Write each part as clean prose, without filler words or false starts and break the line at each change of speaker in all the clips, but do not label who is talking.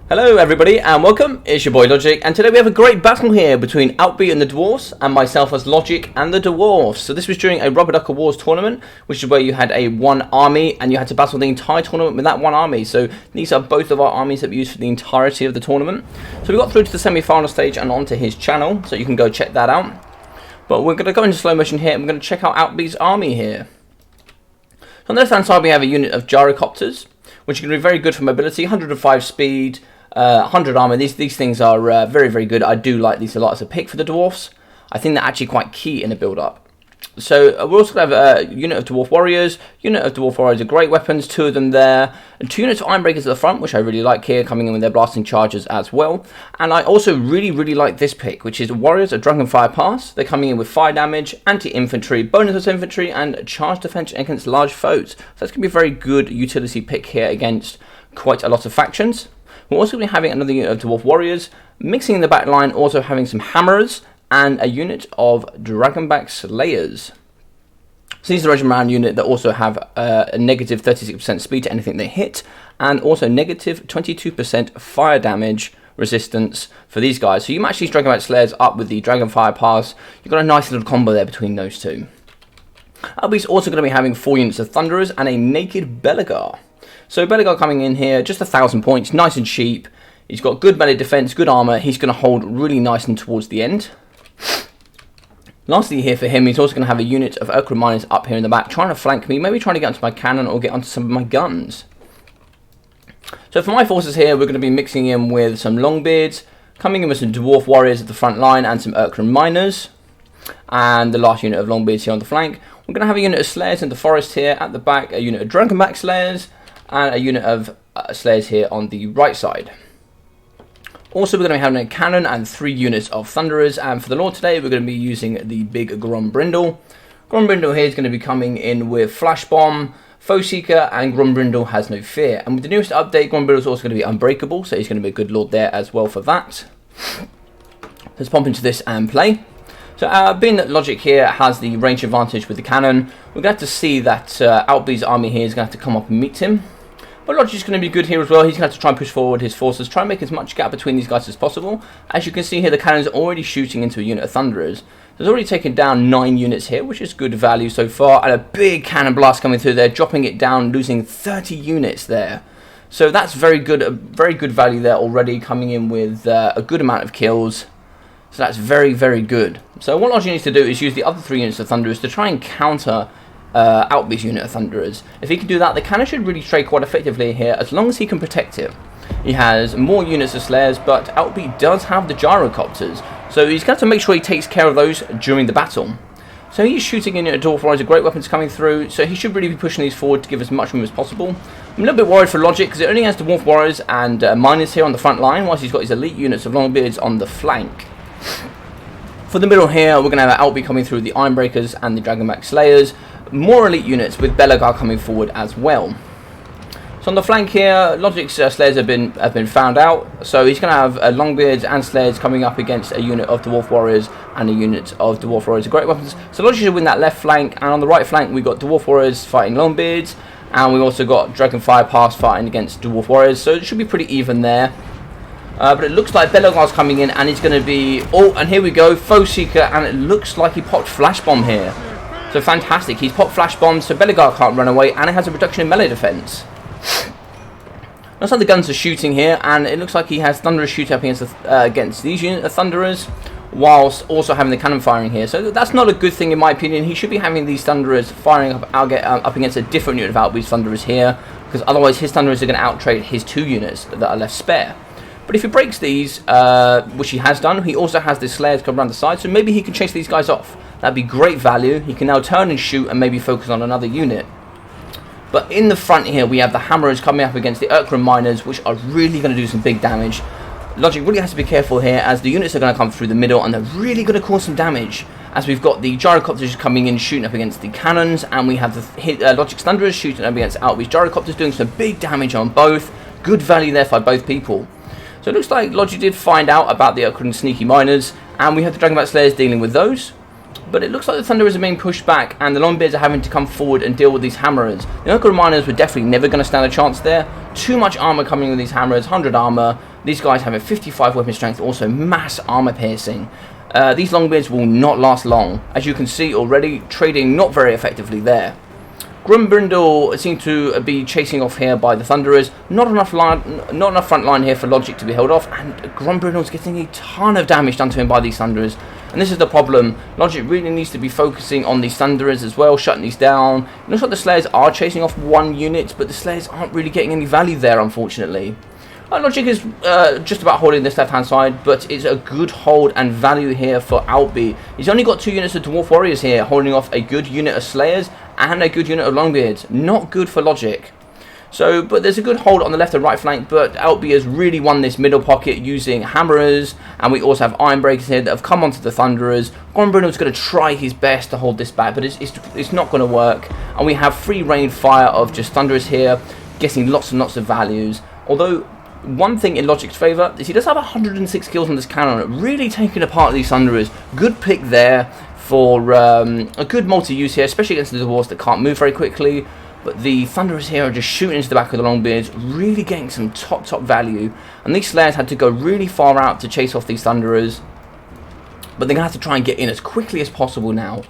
Hello everybody and welcome, it's your boy Logic, and today we have a great battle here between ALDBy and the Dwarfs and myself as Logic and the Dwarfs. So this was during a Rubber Duck Wars tournament, which is where you had a one army and you had to battle the entire tournament with that one army. So these are both of our armies that we used for the entirety of the tournament. So we got through to the semi-final stage and onto his channel, so you can go check that out. But we're going to go into slow motion here and we're going to check out ALDBy's army here. So on the left hand side we have a unit of gyrocopters, which are going to be very good for mobility, 105 speed, 100 armor. These things are very good. I do like these a lot as a pick for the Dwarfs. I think they're actually quite key in a build-up. So we're also going to have a unit of Dwarf Warriors. Unit of Dwarf Warriors are great weapons, 2 of them there. And 2 units of Iron Breakers at the front, which I really like here, coming in with their blasting charges as well. And I also really like this pick, which is Warriors of Drunken Fire Pass. They're coming in with fire damage, anti-infantry, bonus to infantry, and charge defense against large foes. So that's going to be a very good utility pick here against quite a lot of factions. We're also going to be having another unit of Dwarf Warriors, mixing in the back line, also having some Hammerers, and a unit of Dragonback Slayers. So these are a Regiment Round unit that also have a negative 36% speed to anything they hit, and also negative 22% fire damage resistance for these guys. So you match these Dragonback Slayers up with the Dragonfire Pass, you've got a nice little combo there between those two. ALDBy's also going to be having 4 units of Thunderers and a Naked Belegar. So Belegar coming in here, just 1,000 points, nice and cheap. He's got good melee defense, good armor. He's going to hold really nice and towards the end. Lastly here for him, he's also going to have a unit of Urkra Miners up here in the back, trying to flank me, maybe trying to get onto my cannon or get onto some of my guns. So for my forces here, we're going to be mixing in with some Longbeards, coming in with some Dwarf Warriors at the front line and some Urkra Miners. And the last unit of Longbeards here on the flank. We're going to have a unit of Slayers in the forest here at the back, a unit of Dragonback Slayers, and a unit of Slayers here on the right side. Also, we're going to be having a cannon and 3 units of Thunderers, and for the Lord today, we're going to be using the big Grombrindle. Grombrindle here is going to be coming in with Flash Bomb, Foe Seeker, and Grombrindle has no fear. And with the newest update, Grombrindle is also going to be unbreakable, so he's going to be a good Lord there as well for that. Let's pump into this and play. So being that Logic here has the range advantage with the cannon, we're going to have to see that ALDBy's army here is going to have to come up and meet him. But Logic's going to be good here as well. He's going to have to try and push forward his forces, try and make as much gap between these guys as possible. As you can see here, the cannon's already shooting into a unit of Thunderers. So it's already taken down 9 units here, which is good value so far. And a big cannon blast coming through there, dropping it down, losing 30 units there. So that's very good value there already, coming in with a good amount of kills. So that's very good. So what Logic needs to do is use the other 3 units of Thunderers to try and counter ALDBy's unit of Thunderers. If he can do that, the cannon should really trade quite effectively here, as long as he can protect it. He has more units of Slayers, but ALDBy does have the Gyrocopters, so he's got to make sure he takes care of those during the battle. So he's shooting in a Dwarf Warriors, great weapons coming through, so he should really be pushing these forward to give as much room as possible. I'm a little bit worried for Logic, because it only has Dwarf Warriors and Miners here on the front line, whilst he's got his elite units of Longbeards on the flank. For the middle here, we're going to have ALDBy coming through the Iron Breakers and the Dragonback Slayers. More elite units with Belegar coming forward as well. So on the flank here, Logic's Slayers have been found out. So he's going to have Longbeards and Slayers coming up against a unit of Dwarf Warriors and a unit of Dwarf Warriors. Great weapons. So Logic should win that left flank. And on the right flank, we've got Dwarf Warriors fighting Longbeards. And we've also got Dragonfire Pass fighting against Dwarf Warriors. So it should be pretty even there. But it looks like Belegar's coming in and he's going to be... Oh, and here we go, Foe Seeker, and it looks like he popped Flash Bomb here. So fantastic, he's popped Flash Bomb, so Belegar can't run away, and it has a reduction in melee defense. Looks like the guns are shooting here, and it looks like he has Thunderers shoot up against these units of Thunderers, whilst also having the cannon firing here. So that's not a good thing in my opinion. He should be having these Thunderers firing up against a different unit of ALDBy's Thunderers here, because otherwise his Thunderers are going to outtrade his 2 units that are left spare. But if he breaks these, which he has done, he also has the Slayers come around the side, so maybe he can chase these guys off. That'd be great value. He can now turn and shoot and maybe focus on another unit. But in the front here, we have the Hammerers coming up against the Urkra Miners, which are really going to do some big damage. Logic really has to be careful here, as the units are going to come through the middle, and they're really going to cause some damage. As we've got the Gyrocopters coming in, shooting up against the cannons, and we have the Logic's Thunderers shooting up against ALDBy's Gyrocopters, doing some big damage on both. Good value there for both people. So it looks like Logic did find out about the Urkra and Sneaky Miners, and we have the Dragonback Slayers dealing with those. But it looks like the Thunderers are being pushed back, and the Longbeards are having to come forward and deal with these Hammerers. The Orca Miners were definitely never going to stand a chance there. Too much armor coming with these Hammerers, 100 armor. These guys have a 55 weapon strength, also mass armor piercing. These Longbeards will not last long. As you can see already, trading not very effectively there. Grumbrindle seems to be chasing off here by the Thunderers. Not enough front line here for Logic to be held off, and Grumbrindle's getting a ton of damage done to him by these Thunderers. And this is the problem. Logic really needs to be focusing on these Thunderers as well, shutting these down. It looks like the Slayers are chasing off one unit, but the Slayers aren't really getting any value there, unfortunately. Logic is just about holding this left-hand side, but it's a good hold and value here for ALDBy. He's only got 2 units of Dwarf Warriors here, holding off a good unit of Slayers and a good unit of Longbeards. Not good for Logic. So, but there's a good hold on the left and right flank, but ALDBy has really won this middle pocket using Hammerers, and we also have Iron Breakers here that have come onto the Thunderers. Grumbrindle's going to try his best to hold this back, but it's not going to work. And we have free rain fire of just Thunderers here, getting lots and lots of values. Although, one thing in Logic's favour is he does have 106 kills on this cannon, really taking apart these Thunderers. Good pick there for a good multi-use here, especially against the Dwarves that can't move very quickly. But the Thunderers here are just shooting into the back of the Longbeards, really getting some top value. And these Slayers had to go really far out to chase off these Thunderers. But they're going to have to try and get in as quickly as possible now.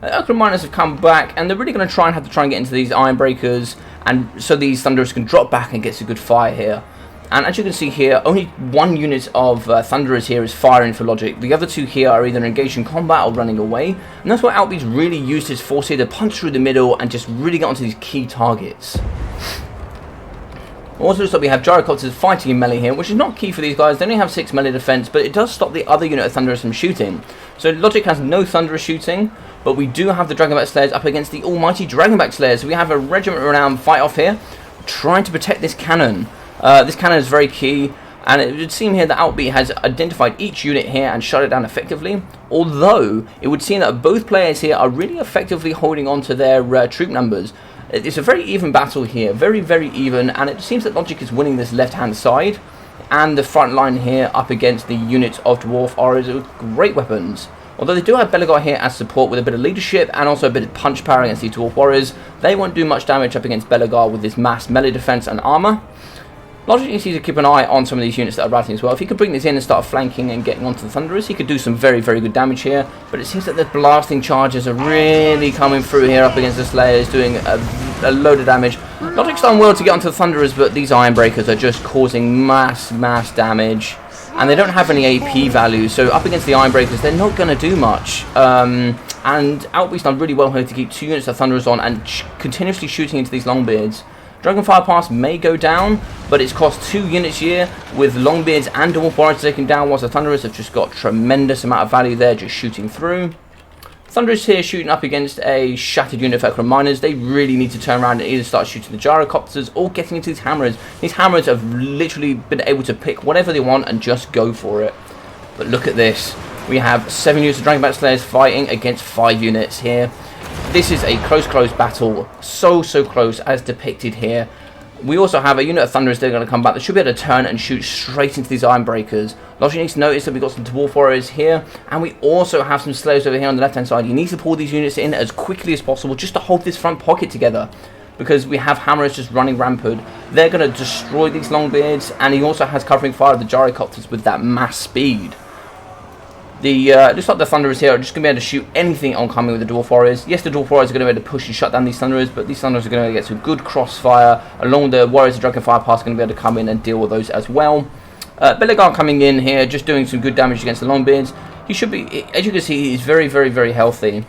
Orca Miners have come back, and they're really going to try and get into these Iron Breakers, and so these Thunderers can drop back and get some good fire here. And as you can see here, only 1 unit of Thunderers here is firing for Logic. The other 2 here are either engaged in combat or running away. And that's why ALDBy's really used his force here to punch through the middle and just really get onto these key targets. Also, so we have Gyrocopters fighting in melee here, which is not key for these guys. They only have 6 melee defense, but it does stop the other unit of Thunderers from shooting. So Logic has no Thunderers shooting, but we do have the Dragonback Slayers up against the almighty Dragonback Slayers. So we have a Regiment Renown fight off here, trying to protect this cannon. This cannon is very key, and it would seem here that ALDBy has identified each unit here and shut it down effectively, although it would seem that both players here are really effectively holding on to their troop numbers. It's a very even battle here, very even, and it seems that Logic is winning this left-hand side, and the front line here up against the units of Dwarf Warriors with great weapons. Although they do have Belegar here as support with a bit of leadership and also a bit of punch power against the Dwarf Warriors, they won't do much damage up against Belegar with his mass melee defense and armor. Logic needs to keep an eye on some of these units that are rattling as well. If he could bring this in and start flanking and getting onto the Thunderers, he could do some very good damage here. But it seems that the blasting charges are really coming through here up against the Slayers, doing a load of damage. Logic's done well to get onto the Thunderers, but these Iron Breakers are just causing mass damage. And they don't have any AP value, so up against the Iron Breakers, they're not going to do much. And ALDBy's done really well here to keep 2 units of Thunderers on and continuously shooting into these Longbeards. Dragonfire Pass may go down, but it's cost 2 units here with Longbeards and Dwarf Warriors taken down, whilst the Thunderers have just got tremendous amount of value there just shooting through. Thunderers here shooting up against a shattered unit of Orca Miners. They really need to turn around and either start shooting the Gyrocopters or getting into these Hammerers. These Hammerers have literally been able to pick whatever they want and just go for it. But look at this. We have 7 units of Dragonback Slayers fighting against 5 units here. This is a close battle, so close as depicted here. We also have a unit of Thunderers that are going to come back. They should be able to turn and shoot straight into these Iron Breakers. Logic needs to notice that we've got some Dwarf Warriors here, and we also have some Slayers over here on the left hand side. You need to pull these units in as quickly as possible just to hold this front pocket together, because we have Hammerers just running rampant. They're going to destroy these Longbeards, and he also has covering fire of the Gyrocopters with that mass speed. Looks like the Thunderers here are just going to be able to shoot anything oncoming with the Dwarf Warriors. Yes, the Dwarf Warriors are going to be able to push and shut down these Thunderers, but these Thunderers are going to get some good crossfire, along with the Warriors of Dragonfire Pass are going to be able to come in and deal with those as well. Belegar coming in here, just doing some good damage against the Longbeards. He should be, as you can see, he's very healthy.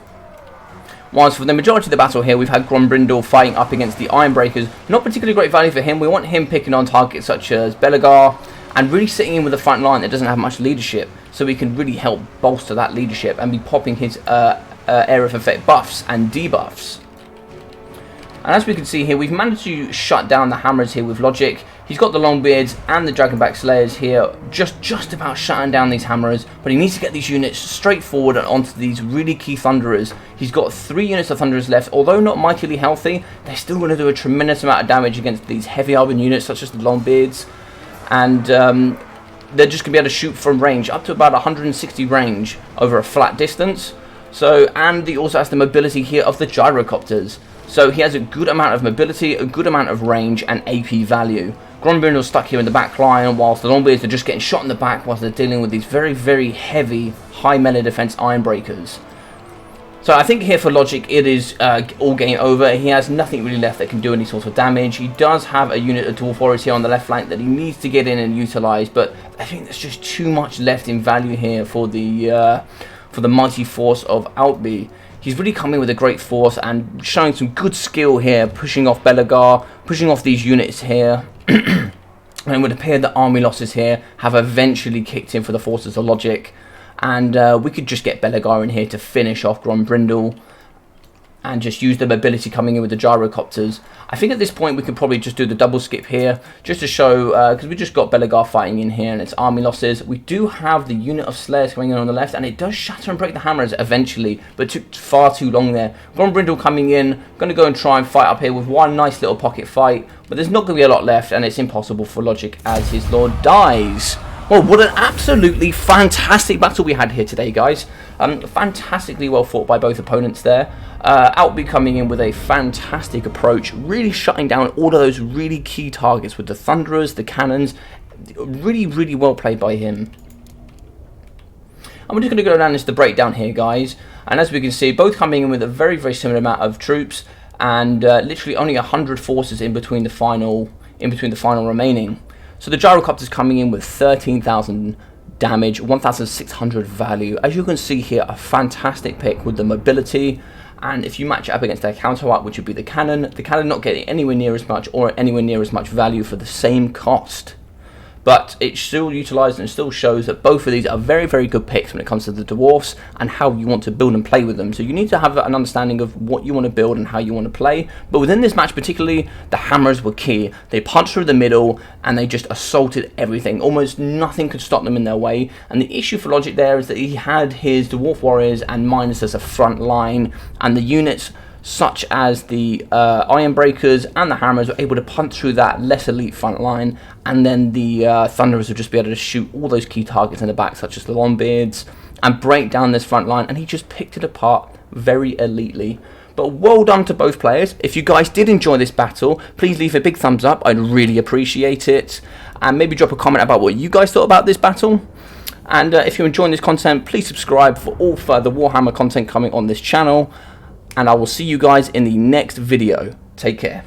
Whilst for the majority of the battle here, we've had Grumbrindle fighting up against the Iron Breakers. Not particularly great value for him. We want him picking on targets such as Belegar, and really sitting in with a front line that doesn't have much leadership, so we can really help bolster that leadership and be popping his area of effect buffs and debuffs. And as we can see here, we've managed to shut down the Hammers here with Logic. He's got the Longbeards and the Dragonback Slayers here, just about shutting down these Hammerers, but he needs to get these units straight forward and onto these really key Thunderers. He's got 3 units of Thunderers left. Although not mightily healthy, they're still going to do a tremendous amount of damage against these heavy armored units such as the Longbeards. And they're just going to be able to shoot from range, up to about 160 range over a flat distance. So, and he also has the mobility here of the gyrocopters. So he has a good amount of mobility, a good amount of range, and AP value. Grombrindle's stuck here in the back line, whilst the Longbeards are just getting shot in the back whilst they're dealing with these very, very heavy, high melee defense Ironbreakers. So I think here for Logic, it is all game over. He has nothing really left that can do any sort of damage. He does have a unit of Dwarf Warriors here on the left flank that he needs to get in and utilise, but I think there's just too much left in value here for the mighty force of ALDBy. He's really coming with a great force and showing some good skill here, pushing off Belegar, pushing off these units here. And it would appear that army losses here have eventually kicked in for the forces of Logic. And we could just get Belegar in here to finish off Grombrindle and just use the mobility coming in with the gyrocopters. I think at this point we could probably just do the double skip here just to show, because we just got Belegar fighting in here and it's army losses. We do have the unit of Slayers coming in on the left, and it does shatter and break the hammers eventually, but it took far too long there. Grombrindle coming in, going to go and try and fight up here with one nice little pocket fight, but there's not going to be a lot left, and it's impossible for Logic as his lord dies. Well, what an absolutely fantastic battle we had here today, guys. Fantastically well fought by both opponents there. ALDBy coming in with a fantastic approach, really shutting down all of those really key targets with the Thunderers, the Cannons. Really, really well played by him. I'm just going to go down into the breakdown here, guys. And as we can see, both coming in with a very, very similar amount of troops, and literally only 100 forces in between the final remaining. So the gyrocopters coming in with 13,000 damage, 1,600 value. As you can see here, a fantastic pick with the mobility. And if you match it up against their counterpart, which would be the cannon not getting anywhere near as much or anywhere near as much value for the same cost. But it's still utilised and still shows that both of these are very, very good picks when it comes to the Dwarfs and how you want to build and play with them. So you need to have an understanding of what you want to build and how you want to play. But within this match particularly, the hammers were key. They punched through the middle and they just assaulted everything. Almost nothing could stop them in their way. And the issue for Logic there is that he had his Dwarf Warriors and Miners as a front line, and the units such as the Ironbreakers and the Hammers were able to punch through that less elite front line, and then the Thunderers would just be able to shoot all those key targets in the back, such as the Longbeards, and break down this front line, and he just picked it apart very elitely. But well done to both players. If you guys did enjoy this battle, please leave a big thumbs up. I'd really appreciate it. And maybe drop a comment about what you guys thought about this battle. And if you're enjoying this content, please subscribe for all further Warhammer content coming on this channel. And I will see you guys in the next video. Take care.